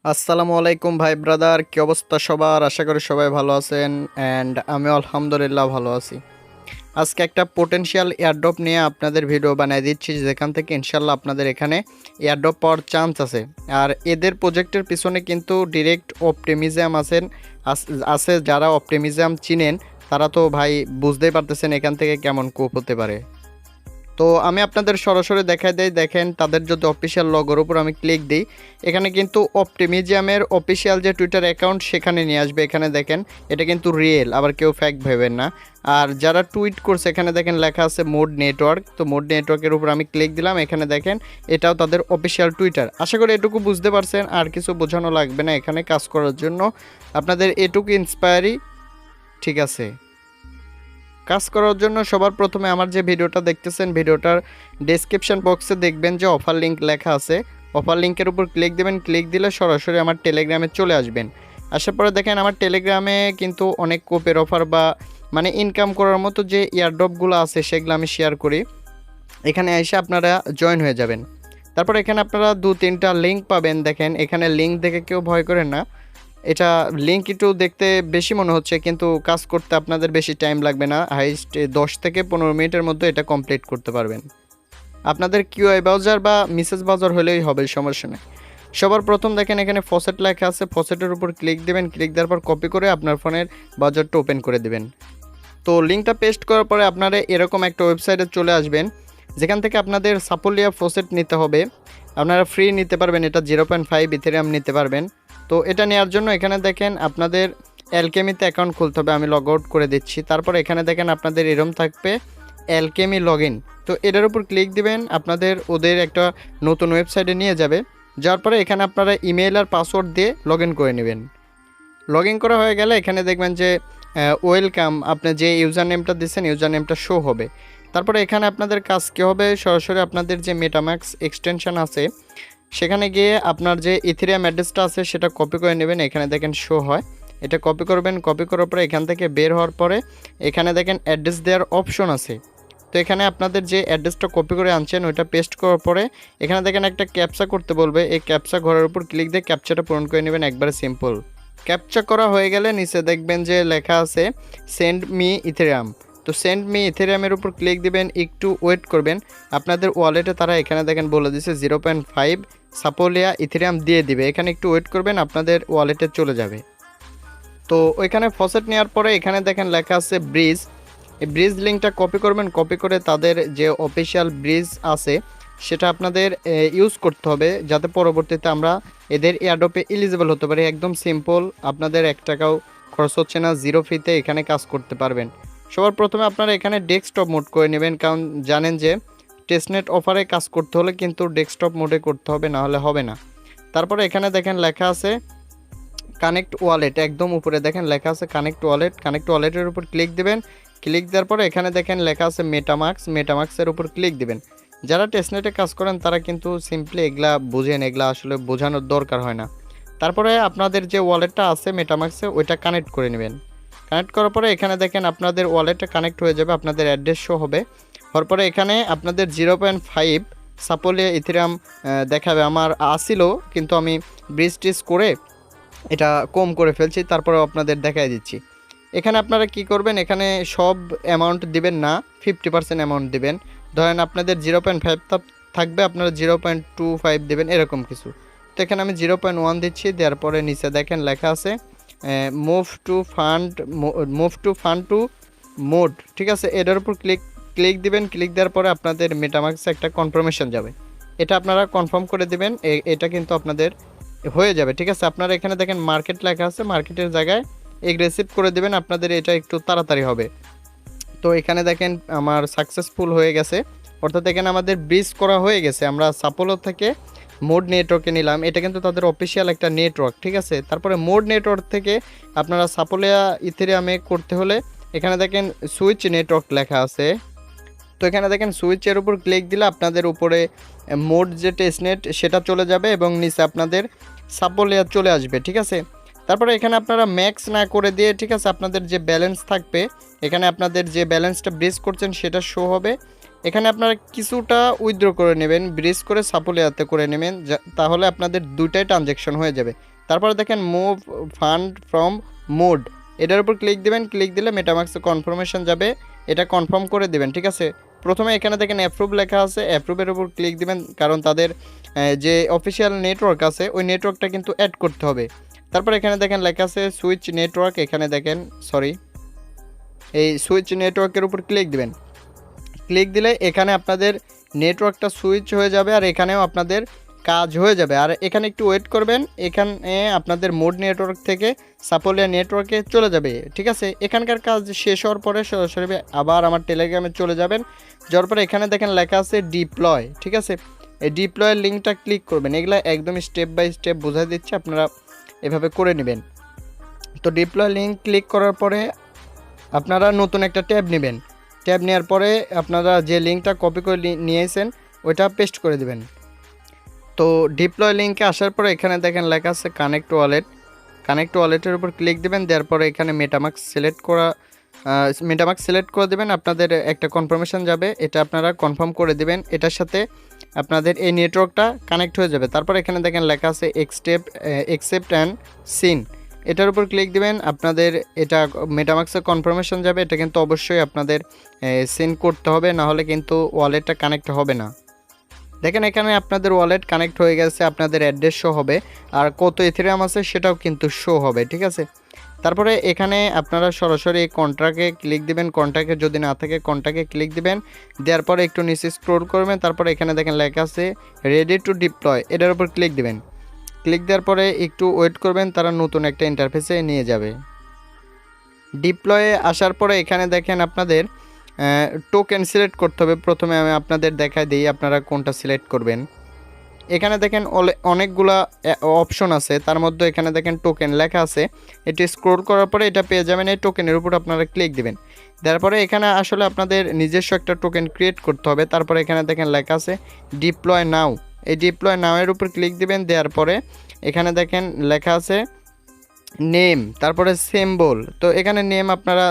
আসসালামু ভাই ব্রাদার, কি অবস্থা সবার? আশা করি সবাই ভালো আছেন অ্যান্ড আমি আলহামদুলিল্লাহ ভালো আছি। আজকে একটা পোটেনশিয়াল এয়ারড্রপ নিয়ে আপনাদের ভিডিও বানিয়ে দিচ্ছি, যেখান থেকে ইনশাল্লাহ আপনাদের এখানে এয়ারড্রপ পাওয়ার চান্স আছে। আর এদের প্রজেক্টের পিছনে কিন্তু ডিরেক্ট অপটিমিজম আছে। যারা অপটিমিজম চিনেন তারা তো ভাই বুঝতেই পারতেছেন এখান থেকে কেমন কোপ হতে পারে। তো আমি আপনাদের সরাসরি দেখাই দেই, দেখেন তাদের যদি অফিসিয়াল লগোর উপর আমি ক্লিক দিই, এখানে কিন্তু অপটিমিজিয়ামের অফিসিয়াল যে টুইটার অ্যাকাউন্ট সেখানে নিয়ে আসবে। এখানে দেখেন এটা কিন্তু রিয়েল, আবার কেউ ফ্যাক ভেবেন না। আর যারা টুইট করছে এখানে দেখেন লেখা আছে মোড নেটওয়ার্ক। তো মোড নেটওয়ার্কের উপর আমি ক্লিক দিলাম, এখানে দেখেন এটাও তাদের অফিসিয়াল টুইটার। আশা করি এটুকু বুঝতে পারছেন, আর কিছু বোঝানো লাগবে না এখানে কাজ করার জন্য। আপনাদের এটুকু ইন্সপায়ারই ঠিক আছে। কাজ করার জন্য সবার প্রথমে আমার যে ভিডিওটা দেখতেছেন, ভিডিওটার ডেসক্রিপশন বক্সে দেখবেন যে অফার লিঙ্ক লেখা আছে। অফার লিঙ্কের উপর ক্লিক দেবেন, ক্লিক দিলে সরাসরি আমার টেলিগ্রামে চলে আসবেন। আসার পরে দেখেন আমার টেলিগ্রামে কিন্তু অনেক কোপের অফার বা মানে ইনকাম করার মতো যে এয়ারড্রপগুলো আছে সেগুলো আমি শেয়ার করি। এখানে এসে আপনারা জয়েন হয়ে যাবেন। তারপর এখানে আপনারা 2-3টা লিঙ্ক পাবেন। দেখেন এখানে লিঙ্ক দেখে কেউ ভয় করেন না, এটা লিঙ্ক একটু দেখতে বেশি মনে হচ্ছে, কিন্তু কাজ করতে আপনাদের বেশি টাইম লাগবে না। হাইস্ট 10 থেকে 15 মিনিটের মধ্যে এটা কমপ্লিট করতে পারবেন। আপনাদের কিউআই ব্রাউজার বা মেসেজ ব্রাউজার হলেই হবে, সমস্যা নেই। সবার প্রথম দেখেন এখানে ফসেট লেখা আছে, ফসেটের উপর ক্লিক দেবেন, ক্লিক দেওয়ার পর কপি করে আপনার ফোনের ব্রাউজারটা ওপেন করে দেবেন। তো লিঙ্কটা পেস্ট করার পরে আপনারা এরকম একটা ওয়েবসাইটে চলে আসবেন, যেখান থেকে আপনাদের সাপোলিয়া ফসেট নিতে হবে। আপনারা ফ্রি নিতে পারবেন, এটা 0.5 ইথেরিয়াম নিতে পারবেন। তো এটা নেওয়ার জন্য এখানে দেখেন আপনাদের অ্যালকেমিতে অ্যাকাউন্ট খুলতে হবে। আমি লগ আউট করে দিচ্ছি। তারপর এখানে দেখেন আপনাদের এরম থাকবে অ্যালকেমি লগ ইন। তো এটার উপর ক্লিক দিবেন, আপনাদের ওদের একটা নতুন ওয়েবসাইটে নিয়ে যাবে। যাওয়ার পরে এখানে আপনারা ইমেল আর পাসওয়ার্ড দিয়ে লগ ইন করে নেবেন। লগ ইন করা হয়ে গেলে এখানে দেখবেন যে ওয়েলকাম, আপনি যে ইউজার নেমটা দিচ্ছেন ইউজার নেমটা শো হবে। তারপরে এখানে আপনাদের কাজ কী হবে, সরাসরি আপনাদের যে মেটাম্যাক্স এক্সটেনশন আছে সেখানে গিয়ে আপনার যে ইথেরিয়াম অ্যাড্রেসটা আছে সেটা কপি করে নেবেন। এখানে দেখেন শো হয়, এটা কপি করবেন। কপি করার পরে এখান থেকে বের হওয়ার পরে এখানে দেখেন অ্যাড্রেস দেওয়ার অপশন আছে। তো এখানে আপনাদের যে অ্যাড্রেসটা কপি করে আনছেন ওইটা পেস্ট করার পরে এখানে দেখেন একটা ক্যাপচা করতে বলবে। এই ক্যাপচা ঘরের উপর ক্লিক দিয়ে ক্যাপচাটা পূরণ করে নেবেন, একবারে সিম্পল। ক্যাপচা করা হয়ে গেলে নিচে দেখবেন যে লেখা আছে সেন্ড মি ইথেরিয়াম। তো সেন্ড মি ইথেরিয়ামের উপর ক্লিক দিবেন, একটু ওয়েট করবেন। আপনাদের ওয়ালেটে তারা এখানে দেখেন বলে দিচ্ছে 0.5 সাপোলিয়া ইথেরিয়াম দিয়ে দিবে। এখানে একটু ওয়েট করবেন, আপনাদের ওয়ালেটে চলে যাবে। তো ওইখানে ফসেট নেওয়ার পরে এখানে দেখেন লেখা আছে ব্রিজ। এই ব্রিজ লিঙ্কটা কপি করবেন, কপি করে তাদের যে অফিসিয়াল ব্রিজ আছে সেটা আপনাদের ইউজ করতে হবে, যাতে পরবর্তীতে আমরা এদের এয়ারড্রপে এলিজিবল হতে পারি। একদম সিম্পল, আপনাদের 1 টাকাও খরচ হচ্ছে না, জিরো ফিতে এখানে কাজ করতে পারবেন। সবার প্রথমে আপনারা এখানে ডেস্কটপ মোড করে নেবেন, কারণ জানেন যে টেস্টনেট অফারে কাজ করতে হলে কিন্তু ডেস্কটপ মোডে করতে হবে, না হলে হবে না। তারপরে এখানে দেখেন লেখা আছে কানেক্ট ওয়ালেট, একদম উপরে দেখেন লেখা আছে কানেক্ট ওয়ালেট। কানেক্ট ওয়ালেটের উপর ক্লিক দেবেন, ক্লিক দেওয়ার পরে এখানে দেখেন লেখা আছে মেটামাক্সের উপর ক্লিক দিবেন। যারা টেস্টনেটে কাজ করেন তারা কিন্তু সিম্পলি এগুলা বুঝেন, এগুলা আসলে বোঝানোর দরকার হয় না। তারপরে আপনাদের যে ওয়ালেটটা আছে মেটামাক্সে ওইটা কানেক্ট করে নেবেন। কানেক্ট করার পরে এখানে দেখেন আপনাদের ওয়ালেটটা কানেক্ট হয়ে যাবে, আপনাদের অ্যাড্রেস শো হবে। হওয়ার পরে এখানে আপনাদের 0.5 সাপোলিয়া ইথেরিয়াম দেখাবে। আমার আসিল, কিন্তু আমি ব্রিজ টিজ করে এটা কম করে ফেলছি, তারপরে আপনাদের দেখাই দিচ্ছি। এখানে আপনারা কি করবেন, এখানে সব অ্যামাউন্ট দিবেন না, 50% অ্যামাউন্ট দিবেন। ধরেন আপনাদের 0.5 থাকবে, আপনারা 0.25 দেবেন, এরকম কিছু। তো এখানে আমি 0.1 দিচ্ছি। দেওয়ার পরে নিচে দেখেন লেখা আছে move to fund to mode, ঠিক আছে। এটার উপর ক্লিক দিবেন। ক্লিক দেওয়ার পরে আপনাদের মেটামাক্সে একটা কনফার্মেশন যাবে, এটা আপনারা কনফার্ম করে দিবেন। এটা কিন্তু আপনাদের হয়ে যাবে, ঠিক আছে। আপনারা এখানে দেখেন মার্কেট লেখা আছে, মার্কেটের জায়গায় এগ্রেসিভ করে দেবেন, আপনাদের এটা একটু তাড়াতাড়ি হবে। তো এখানে দেখেন আমার সাকসেসফুল হয়ে গেছে, অর্থাৎ এখানে আমাদের ব্রিজ করা হয়ে গেছে। আমরা সাপোলো থেকে মোড নেটওয়ার্কে নিলাম, এটা কিন্তু তাদের অফিসিয়াল একটা নেটওয়ার্ক, ঠিক আছে। তারপরে মোড নেটওয়ার্ক থেকে আপনারা সাপোলিয়া ইথেরিয়ামে করতে হলে এখানে দেখেন সুইচ নেটওয়ার্ক লেখা আছে। তো এখানে দেখেন সুইচের উপর ক্লিক দিলে আপনাদের উপরে মোড যে টেস্টনেট সেটা চলে যাবে এবং নিচে আপনাদের সাপোলিয়া চলে আসবে, ঠিক আছে। তারপরে এখানে আপনারা ম্যাক্স না করে দিয়ে, ঠিক আছে, আপনাদের যে ব্যালেন্স থাকবে এখানে আপনাদের যে ব্যালেন্সটা ব্রিজ করছেন সেটা শো হবে। এখানে আপনারা কিছুটা উইথড্র করে নেবেন, ব্রিজ করে সাপোলিয়াতে করে নেবেন, তাহলে আপনাদের দুইটাই ট্রানজ্যাকশন হয়ে যাবে। তারপরে দেখেন মুভ ফান্ড ফ্রম মোড, এটার উপর ক্লিক দিবেন। ক্লিক দিলে মেটামাক্সে কনফার্মেশন যাবে, এটা কনফার্ম করে দিবেন। ঠিক আছে, প্রথমে এখানে দেখেন অ্যাপ্রুভ লেখা আছে, অ্যাপ্রুভের উপর ক্লিক দিবেন, কারণ তাদের যে অফিসিয়াল নেটওয়ার্ক আছে ওই নেটওয়ার্কটা কিন্তু অ্যাড করতে হবে। তারপর এখানে দেখেন লেখা আছে সুইচ নেটওয়ার্ক, এখানে দেখেন এই সুইচ নেটওয়ার্কের উপর ক্লিক দিবেন। ক্লিক দিলে এখানে আপনাদের নেটওয়ার্কটা সুইচ হয়ে যাবে, আর এখানেও আপনাদের কাজ হয়ে যাবে। আর এখানে একটু ওয়েট করবেন, এখানে আপনাদের মোড নেটওয়ার্ক থেকে সাপোলিয়া নেটওয়ার্কে চলে যাবে। ঠিক আছে, এখানকার কাজ শেষ হওয়ার পরে সরাসরি আবার আমার টেলিগ্রামে চলে যাবেন। যাওয়ার পরে এখানে দেখেন লেখা আছে ডিপ্লয়। ঠিক আছে, এই ডিপ্লয়ের লিঙ্কটা ক্লিক করবেন। এগুলা একদম স্টেপ বাই স্টেপ বোঝাই দিচ্ছে, আপনারা এভাবে করে নেবেন। তো ডিপ্লয় লিঙ্ক ক্লিক করার পরে আপনারা নতুন একটা ট্যাব নেবেন। ট্যাব নেওয়ার পরে আপনারা যে লিঙ্কটা কপি করে নিয়েছেন ওইটা পেস্ট করে দিবেন। তো ডিপ্লয় লিঙ্কে আসার পরে এখানে দেখেন লেখা আছে কানেক্ট ওয়ালেট। কানেক্ট ওয়ালেটের উপর ক্লিক দিবেন, দেওয়ার পরে এখানে মেটামাক্স সিলেক্ট করে দেবেন। আপনাদের একটা কনফার্মেশন যাবে, এটা আপনারা কনফার্ম করে দিবেন। এটার সাথে আপনাদের এই নেটওয়ার্কটা কানেক্ট হয়ে যাবে। তারপর এখানে দেখেন লেখা আছে একসেপ্ট অ্যান্ড সিন, এটার উপর ক্লিক দিবেন। আপনাদের এটা মেটামাক্সে কনফার্মেশন যাবে, এটা কিন্তু অবশ্যই আপনাদের সিন করতে হবে, না হলে কিন্তু ওয়ালেটটা কানেক্ট হবে না। দেখেন এখানে আপনাদের ওয়ালেট কানেক্ট হয়ে গেছে, আপনাদের অ্যাড্রেস শো হবে, আর কত ইথেরিয়াম আছে সেটাও কিন্তু শো হবে। ঠিক আছে, তারপরে এখানে আপনারা সরাসরি কন্ট্রাক্টে ক্লিক দিবেন। কন্ট্রাক্টে যদি না থাকে কন্ট্রাক্টে ক্লিক দিবেন, দেওয়ার পরে একটু নিচে স্ক্রল করবেন। তারপরে এখানে দেখেন লেখা আছে রেডি টু ডিপ্লয়, এটার উপর ক্লিক দিবেন। ক্লিক দেওয়ার পরে একটু ওয়েট করবেন, তারা নতুন একটা ইন্টারফেসে নিয়ে যাবে। ডিপ্লয়ে আসার পরে এখানে দেখেন আপনাদের টোকেন সিলেক্ট করতে হবে। প্রথমে আমি আপনাদের দেখাই দিই আপনারা কোনটা সিলেক্ট করবেন। এখানে দেখেন অনেকগুলা অপশন আছে, তার মধ্যে এখানে দেখেন টোকেন লেখা আছে। এটি স্ক্রল করার পরে এটা পেয়ে যাবেন, এই টোকেনের উপর আপনারা ক্লিক দিবেন। তারপরে এখানে আসলে আপনাদের নিজস্ব একটা টোকেন ক্রিয়েট করতে হবে। তারপরে এখানে দেখেন লেখা আছে ডিপ্লয় নাও, এই ডিপ্লয় নাও এর উপর ক্লিক দিবেন। দেওয়ার পরে এখানে দেখেন লেখা আছে নেম, তারপরে সিম্বল। তো এখানে নেম আপনারা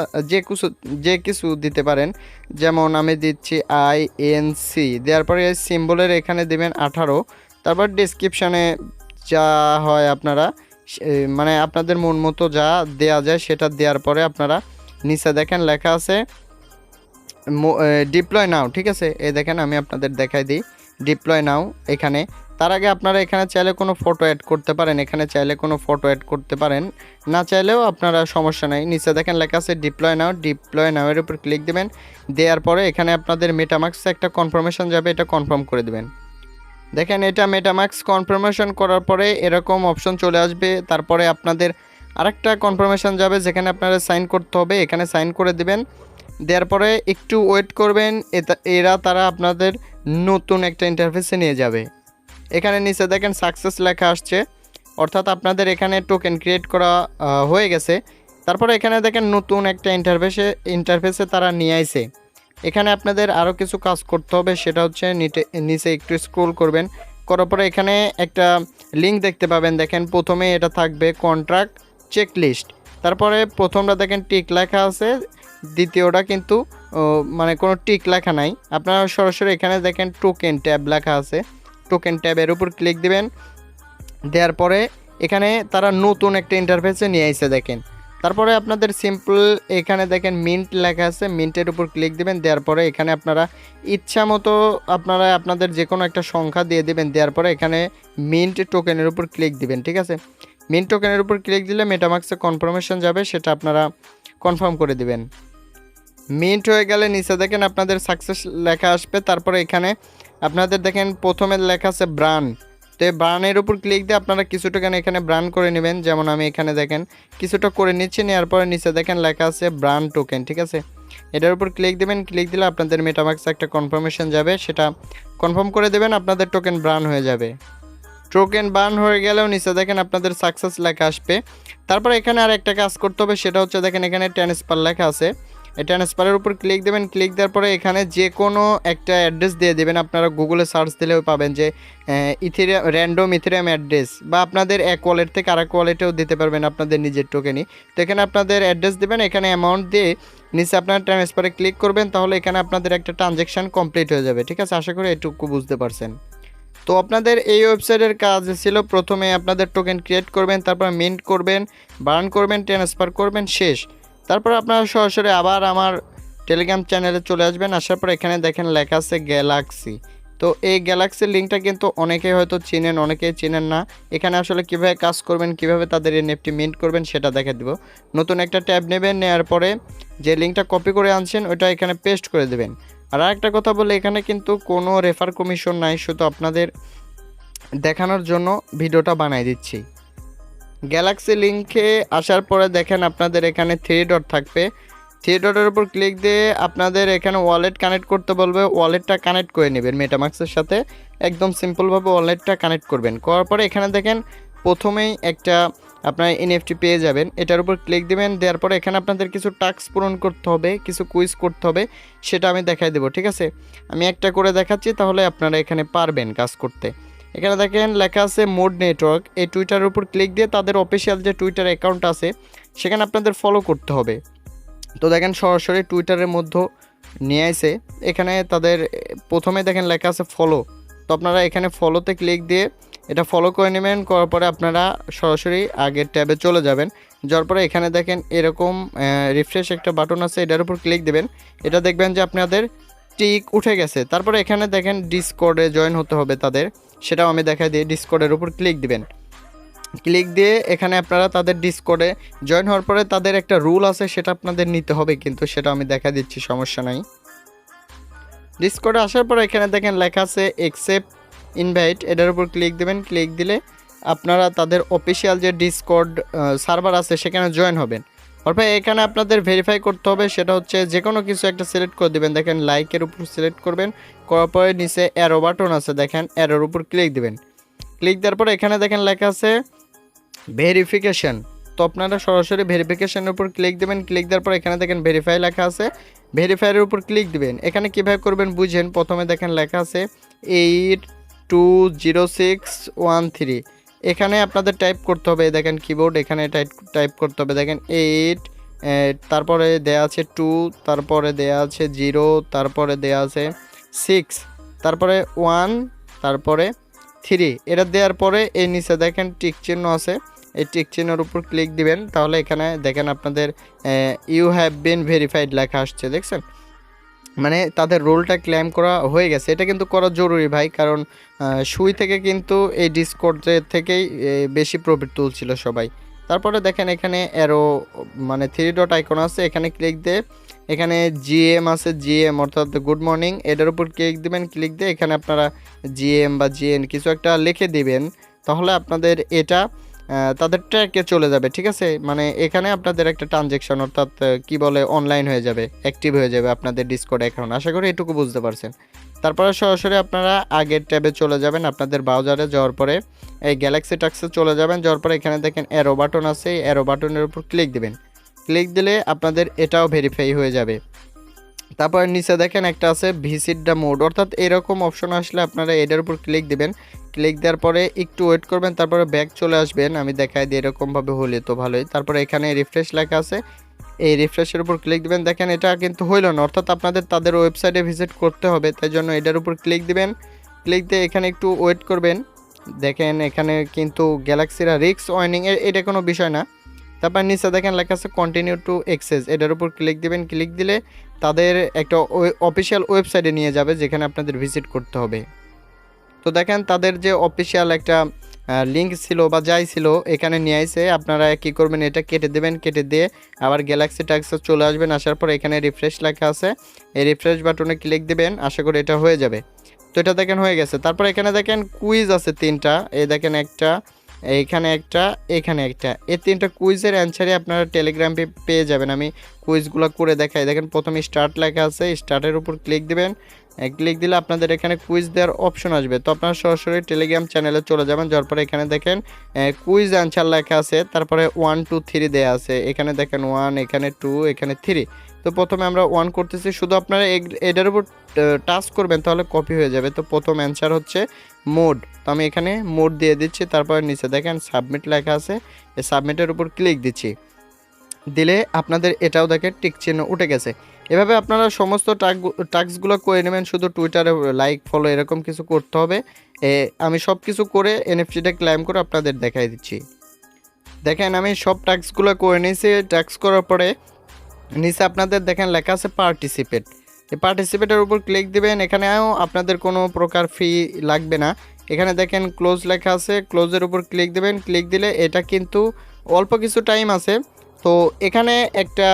যে কিছু দিতে পারেন, যেমন আমি দিচ্ছি INC। দেওয়ার পরে সিম্বলের এখানে দিবেন 18। তারপর ডিসক্রিপশানে যা হয় আপনারা মানে আপনাদের মন মতো যা দেয়া যায় সেটা দেওয়ার পরে আপনারা নিচে দেখেন লেখা আছে ডিপ্লয় নাও। ঠিক আছে, এই দেখেন আমি আপনাদের দেখাই দিই ডিপ্লয় নাও। এখানে তার আগে আপনারা এখানে চাইলে কোনো ফটো অ্যাড করতে পারেন, এখানে চাইলে কোনো ফটো অ্যাড করতে পারেন, না চাইলেও আপনারা সমস্যা নেই। নিচে দেখেন লেখা আছে ডিপ্লয় নাও, ডিপ্লয় নাও এর উপর ক্লিক দেবেন। দেওয়ার পরে এখানে আপনাদের মেটামাক্সে একটা কনফার্মেশন যাবে, এটা কনফার্ম করে দেবেন। দেখেন এটা মেটামাক্স কনফার্মেশন করার পরে এরকম অপশন চলে আসবে। তারপরে আপনাদের আরেকটা কনফার্মেশন যাবে যেখানে আপনারা সাইন করতে হবে, এখানে সাইন করে দিবেন। দেওয়ার পরে একটু ওয়েট করবেন, তারা আপনাদের নতুন একটা ইন্টারফেসে নিয়ে যাবে। এখানে নিচে দেখেন সাকসেস লেখা আসছে, অর্থাৎ আপনাদের এখানে টোকেন ক্রিয়েট করা হয়ে গেছে। তারপরে এখানে দেখেন নতুন একটা ইন্টারফেসে তারা নিয়ে আইছে। এখানে আপনাদের আরও কিছু কাজ করতে হবে, সেটা হচ্ছে নিচে একটু স্ক্রল করবেন, করার পরে এখানে একটা লিঙ্ক দেখতে পাবেন। দেখেন প্রথমে এটা থাকবে কন্ট্রাক্ট চেকলিস্ট, তারপরে প্রথমটা দেখেন টিক লেখা আছে, দ্বিতীয়টা কিন্তু মানে কোনো টিক লেখা নাই। আপনারা সরাসরি এখানে দেখেন টোকেন ট্যাব লেখা আছে, টোকেন ট্যাবের উপর ক্লিক দিবেন। দেওয়ার পরে এখানে তারা নতুন একটা ইন্টারফেসে নিয়ে আসছে দেখেন। তারপরে আপনাদের সিম্পল এখানে দেখেন মিন্ট লেখা আছে, মিন্টের উপর ক্লিক দিবেন। দেওয়ার পরে এখানে আপনারা ইচ্ছা মতো আপনারা আপনাদের যে কোনো একটা সংখ্যা দিয়ে দিবেন। দেওয়ার পরে এখানে মিন্ট টোকেনের উপর ক্লিক দিবেন। ঠিক আছে, মিন্ট টোকেনের উপর ক্লিক দিলে মেটামাক্সে কনফার্মেশন যাবে, সেটা আপনারা কনফার্ম করে দিবেন। মিন্ট হয়ে গেলে নিচে দেখেন আপনাদের সাকসেস লেখা আসবে। তারপরে এখানে আপনাদের দেখেন প্রথমে লেখা আছে ব্রান, তো এই ব্রানের উপর ক্লিক দিয়ে আপনারা কিছু টোকেন এখানে ব্রান করে নেবেন। যেমন আমি এখানে দেখেন কিছুটা করে নিচ্ছি, নেওয়ার পরে নিচে দেখেন লেখা আছে ব্রান টোকেন। ঠিক আছে, এটার উপর ক্লিক দেবেন। ক্লিক দিলে আপনাদের মেটামাক্সে একটা কনফার্মেশন যাবে, সেটা কনফার্ম করে দেবেন, আপনাদের টোকেন ব্রান হয়ে যাবে। টোকেন বার্ন হয়ে গেলেও নিচে দেখেন আপনাদের সাকসেস লেখা আসবে। তারপরে এখানে আর একটা কাজ করতে হবে, সেটা হচ্ছে দেখেন এখানে ট্রান্সফার লেখা আছে, এই ট্রান্সফারের উপর ক্লিক দেবেন। ক্লিক দেওয়ার পরে এখানে যে কোনো একটা অ্যাড্রেস দিয়ে দেবেন। আপনারা গুগলে সার্চ দিলেও পাবেন যে র্যান্ডম ইথেরিয়াম অ্যাড্রেস, বা আপনাদের এক ওয়ালেট থেকে আরেক ওয়ালেটেও দিতে পারবেন আপনাদের নিজের টোকেনই। তো এখানে আপনাদের অ্যাড্রেস দেবেন, এখানে অ্যামাউন্ট দিয়ে নিচে আপনারা ট্রান্সফারে ক্লিক করবেন, তাহলে এখানে আপনাদের একটা ট্রানজ্যাকশান কমপ্লিট হয়ে যাবে। ঠিক আছে, আশা করি এটুকু বুঝতে পারছেন। তো আপনাদের এই ওয়েবসাইটের কাজ ছিল প্রথমে আপনাদের টোকেন ক্রিয়েট করবেন, তারপর মিন্ট করবেন, বার্ন করবেন, ট্রান্সফার করবেন, শেষ। তারপর আপনারা সরাসরি আবার আমার টেলিগ্রাম চ্যানেলে চলে আসবেন। আসার পর এখানে দেখেন লেখা আছে গ্যালাক্সি। তো এই গ্যালাক্সির লিঙ্কটা কিন্তু অনেকেই হয়তো চিনেন, অনেকেই চিনেন না। এখানে আসলে কীভাবে কাজ করবেন, কীভাবে তাদের এনএফটি মিন্ট করবেন সেটা দেখা দিব। নতুন একটা ট্যাব নেবেন, নেওয়ার পরে যে লিঙ্কটা কপি করে আনছেন ওইটা এখানে পেস্ট করে দেবেন। আর একটা কথা বলে, এখানে কিন্তু কোনো রেফার কমিশন নাই, শুধু আপনাদের দেখানোর জন্য ভিডিওটা বানাই দিচ্ছি। গ্যালাক্সি লিঙ্কে আসার পরে দেখেন আপনাদের এখানে 3 ডট থাকবে। 3 ডটের উপর ক্লিক দিয়ে আপনাদের এখানে ওয়ালেট কানেক্ট করতে বলবে। ওয়ালেটটা কানেক্ট করে নেবেন মেটামাক্সের সাথে, একদম সিম্পলভাবে ওয়ালেটটা কানেক্ট করবেন। করার পরে এখানে দেখেন প্রথমেই একটা আপনার এনএফটি পেয়ে যাবেন। এটার উপর ক্লিক দিবেন, দেওয়ার পরে এখানে আপনাদের কিছু টাস্ক পূরণ করতে হবে, কিছু কুইজ করতে হবে, সেটা আমি দেখাই দেবো। ঠিক আছে, আমি একটা করে দেখাচ্ছি, তাহলে আপনারা এখানে পারবেন কাজ করতে। এখানে দেখেন লেখা আছে মোড নেটওয়ার্ক। এই টুইটারের উপর ক্লিক দিয়ে তাদের অফিসিয়াল যে টুইটার অ্যাকাউন্ট আছে সেখানে আপনাদের ফলো করতে হবে। তো দেখেন সরাসরি টুইটারের মধ্যে নিয়ে আসে। এখানে তাদের প্রথমে দেখেন লেখা আছে ফলো। তো আপনারা এখানে ফলোতে ক্লিক দিয়ে এটা ফলো করে নেবেন। করার পরে আপনারা সরাসরি আগের ট্যাবে চলে যাবেন। যাওয়ার পরে এখানে দেখেন এরকম রিফ্রেশ একটা বাটন আছে, এটার উপর ক্লিক দেবেন। এটা দেখবেন যে আপনাদের টিক উঠে গেছে। তারপরে এখানে দেখেন ডিসকর্ডে জয়েন হতে হবে তাদের, সেটাও আমি দেখাই দিই। ডিসকর্ডের উপর ক্লিক দিবেন, ক্লিক দিয়ে এখানে আপনারা তাদের ডিসকর্ডে জয়েন হওয়ার পরে তাদের একটা রুল আছে, সেটা আপনাদের নিতে হবে, কিন্তু সেটা আমি দেখা দিচ্ছি, সমস্যা নাই। ডিসকর্ডে আসার পর এখানে দেখেন লেখা আছে অ্যাকসেপ্ট ইনভাইট। এটার উপর ক্লিক দেবেন। ক্লিক দিলে আপনারা তাদের অফিসিয়াল যে ডিসকর্ড সার্ভার আছে সেখানে জয়েন হবেন। অর্থাৎ এখানে আপনাদের ভেরিফাই করতে হবে, সেটা হচ্ছে যে কোনো কিছু একটা সিলেক্ট করে দেবেন। দেখেন লাইকের উপর সিলেক্ট করবেন, করার পরে নিচে অ্যারো বাটন আছে, দেখেন অ্যারোর উপর ক্লিক দেবেন। ক্লিক দেওয়ার পরে এখানে দেখেন লেখা আছে ভেরিফিকেশন। তো আপনারা সরাসরি ভেরিফিকেশনের উপর ক্লিক দেবেন। ক্লিক দেওয়ার পর এখানে দেখেন ভেরিফাই লেখা আছে, ভেরিফাইয়ের উপর ক্লিক দিবেন। এখানে কীভাবে করবেন বুঝেন। প্রথমে দেখেন লেখা আছে 820613। এখানে আপনাদের টাইপ করতে হবে, দেখেন কিবোর্ড এখানে টাইপ করতে হবে। দেখেন 8, তারপরে দেয়া আছে 2, তারপরে দেয়া আছে 0, তারপরে দেয়া আছে 6, তারপরে 1, তারপরে 3। এটা দেওয়ার পরে এই নিচে দেখেন টিক চিহ্ন আছে, এই টিক চিহ্নের উপর ক্লিক দিবেন। তাহলে এখানে দেখেন আপনাদের ইউ হ্যাভ বিন ভেরিফাইড লেখা আসছে, দেখছেন? মানে তাদের রোলটা ক্লেম করা হয়ে গেছে। এটা কিন্তু করা জরুরি ভাই, কারণ সুই থেকে কিন্তু এই ডিসকর্ড থেকেই বেশি প্রফিট তুলছিল সবাই। তারপরে দেখেন এখানে অ্যারো মানে 3 ডট আইকন আছে, এখানে ক্লিক দিয়ে এখানে জিএম আছে, জিএম অর্থাৎ গুড মর্নিং, এটার উপর ক্লিক দিবেন। ক্লিক দিয়ে এখানে আপনারা জিএম বা জিএন কিছু একটা লিখে দিবেন। তাহলে আপনাদের এটা তাদের ট্র্যাকে চলে যাবে। ঠিক আছে, মানে এখানে আপনাদের একটা ট্রানজ্যাকশন অর্থাৎ কি বলে অনলাইন হয়ে যাবে, অ্যাক্টিভ হয়ে যাবে আপনাদের ডিসকর্ড অ্যাকাউন্ট। আশা করি এটুকু বুঝতে পারছেন। তারপরে সরাসরি আপনারা আগের ট্যাবে চলে যাবেন। আপনাদের ব্রাউজারে যাওয়ার পরে এই গ্যালাক্সি টাক্সে চলে যাবেন। যাওয়ার পরে এখানে দেখেন অ্যারো বাটন আছে, এই অ্যারো বাটনের উপর ক্লিক দিবেন। ক্লিক দিলে আপনাদের এটাও ভেরিফাই হয়ে যাবে। তারপর নিচে দেখেন একটা আছে ভিজিট দ্য মোড, অর্থাৎ এরকম অপশন আসলে আপনারা এটার উপর ক্লিক দিবেন। ক্লিক দেওয়ার পরে একটু ওয়েট করবেন, তারপরে ব্যাক চলে আসবেন। আমি দেখাই দিই, এরকমভাবে হলে তো ভালোই। তারপরে এখানে রিফ্রেশ লেখা আছে, এই রিফ্রেশের উপর ক্লিক দিবেন। দেখেন এটা কিন্তু হইল না, অর্থাৎ আপনাদের তাদের ওয়েবসাইটে ভিজিট করতে হবে, তাই জন্য এটার উপর ক্লিক দিবেন। ক্লিক দিয়ে এখানে একটু ওয়েট করবেন। দেখেন এখানে কিন্তু গ্যালাক্সিরা রিস্ক ওয়ার্নিং, এটা কোনো বিষয় না। তারপর নিচে দেখেন লেখা আছে কন্টিনিউ টু অ্যাক্সেস, এটার উপর ক্লিক দিবেন। ক্লিক দিলে তাদের একটা অফিসিয়াল ওয়েবসাইটে নিয়ে যাবে, যেখানে আপনাদের ভিজিট করতে হবে। তো দেখেন তাদের যে অফিসিয়াল একটা লিঙ্ক ছিল বা যাই ছিল এখানে নিয়ে আসে। আপনারা কি করবেন, এটা কেটে দেবেন। কেটে দিয়ে আবার গ্যালাক্সি টাক্সে চলে আসবেন। আসার পর এখানে রিফ্রেশ লেখা আছে, এই রিফ্রেশ বাটনে ক্লিক দিবেন। আশা করি এটা হয়ে যাবে। তো এটা দেখেন হয়ে গেছে। তারপর এখানে দেখেন কুইজ আছে 3টা, এই দেখেন একটা, এইখানে একটা, এখানে একটা, এই 3টা কুইজের অ্যান্সারই আপনারা টেলিগ্রামে পেয়ে যাবেন। আমি কুইজগুলো করে দেখাই। দেখেন প্রথমে স্টার্ট লেখা আছে, স্টার্টের উপর ক্লিক দিবেন। ক্লিক দিলে আপনাদের এখানে কুইজ দেওয়ার অপশন আসবে। তো আপনারা সরাসরি টেলিগ্রাম চ্যানেলে চলে যাবেন। যাওয়ার পরে এখানে দেখেন কুইজ অ্যান্সার লেখা আছে, তারপরে 1 2 3 দেওয়া আছে। এখানে দেখেন 1, এখানে 2, এখানে 3। তো প্রথমে আমরা 1 করতেছি, শুধু আপনারা এটার উপর টাচ করবেন, তাহলে কপি হয়ে যাবে। তো প্রথম অ্যান্সার হচ্ছে মোড, তো আমি এখানে মোড দিয়ে দিচ্ছি। তারপরে নিচে দেখেন সাবমিট লেখা আছে, এই সাবমিটের উপর ক্লিক দিচ্ছি। দিলে আপনাদের এটাও দেখে টিক চিহ্ন উঠে গেছে। এভাবে আপনারা সমস্ত টাস্কগুলো করে নেবেন। শুধু টুইটারে লাইক ফলো এরকম কিছু করতে হবে। আমি সব কিছু করে এনএফটিটা ক্লেম করে আপনাদের দেখাই দিচ্ছি। দেখেন আমি সব টাস্কগুলো করে নিয়েছি। টাস্ক করার পরে নিচে আপনাদের দেখেন লেখা আছে পার্টিসিপেট। এই পার্টিসিপেটের উপর ক্লিক দিবেন। এখানেও আপনাদের কোনো প্রকার ফি লাগবে না। এখানে দেখেন ক্লোজ লেখা আছে, ক্লোজের উপর ক্লিক দিবেন। ক্লিক দিলে এটা কিন্তু অল্প কিছু টাইম আছে। তো এখানে একটা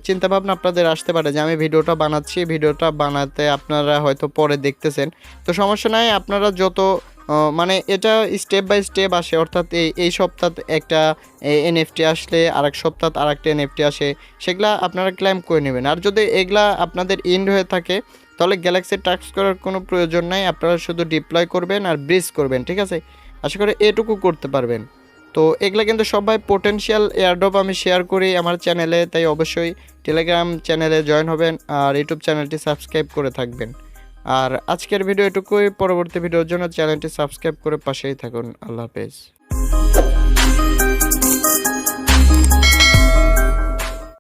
চিন্তাভাবনা আপনাদের আসতে পারে যে আমি ভিডিওটা বানাচ্ছি, ভিডিওটা বানাতে আপনারা হয়তো পরে দেখতেছেন। তো সমস্যা নাই, আপনারা যত মানে এটা স্টেপ বাই স্টেপ আসে, অর্থাৎ এই সপ্তাহে একটা এনএফটি আসলে আরেক সপ্তাহ আরেকটা এনএফটি আসে, সেগুলা আপনারা ক্লেম করে নেবেন। আর যদি এগুলা আপনাদের ইন্ড হয়ে থাকে তাহলে গ্যালাক্সি টাস্ক করার কোনো প্রয়োজন নাই, আপনারা শুধু ডিপ্লয় করবেন আর ব্রিজ করবেন, ঠিক আছে? আশা করি এটুকু করতে পারবেন। তো এগুলা কিন্তু সবাই পোটেনশিয়াল এয়ারড্রপ আমি শেয়ার করি আমার চ্যানেলে, তাই অবশ্যই টেলিগ্রাম চ্যানেলে জয়েন হবেন আর ইউটিউব চ্যানেলটি সাবস্ক্রাইব করে থাকবেন। আর আজকের ভিডিও এটুকুই। পরবর্তী ভিডিওর জন্য চ্যানেলটি সাবস্ক্রাইব করে পাশেই থাকুন। আল্লাহ হাফেজ।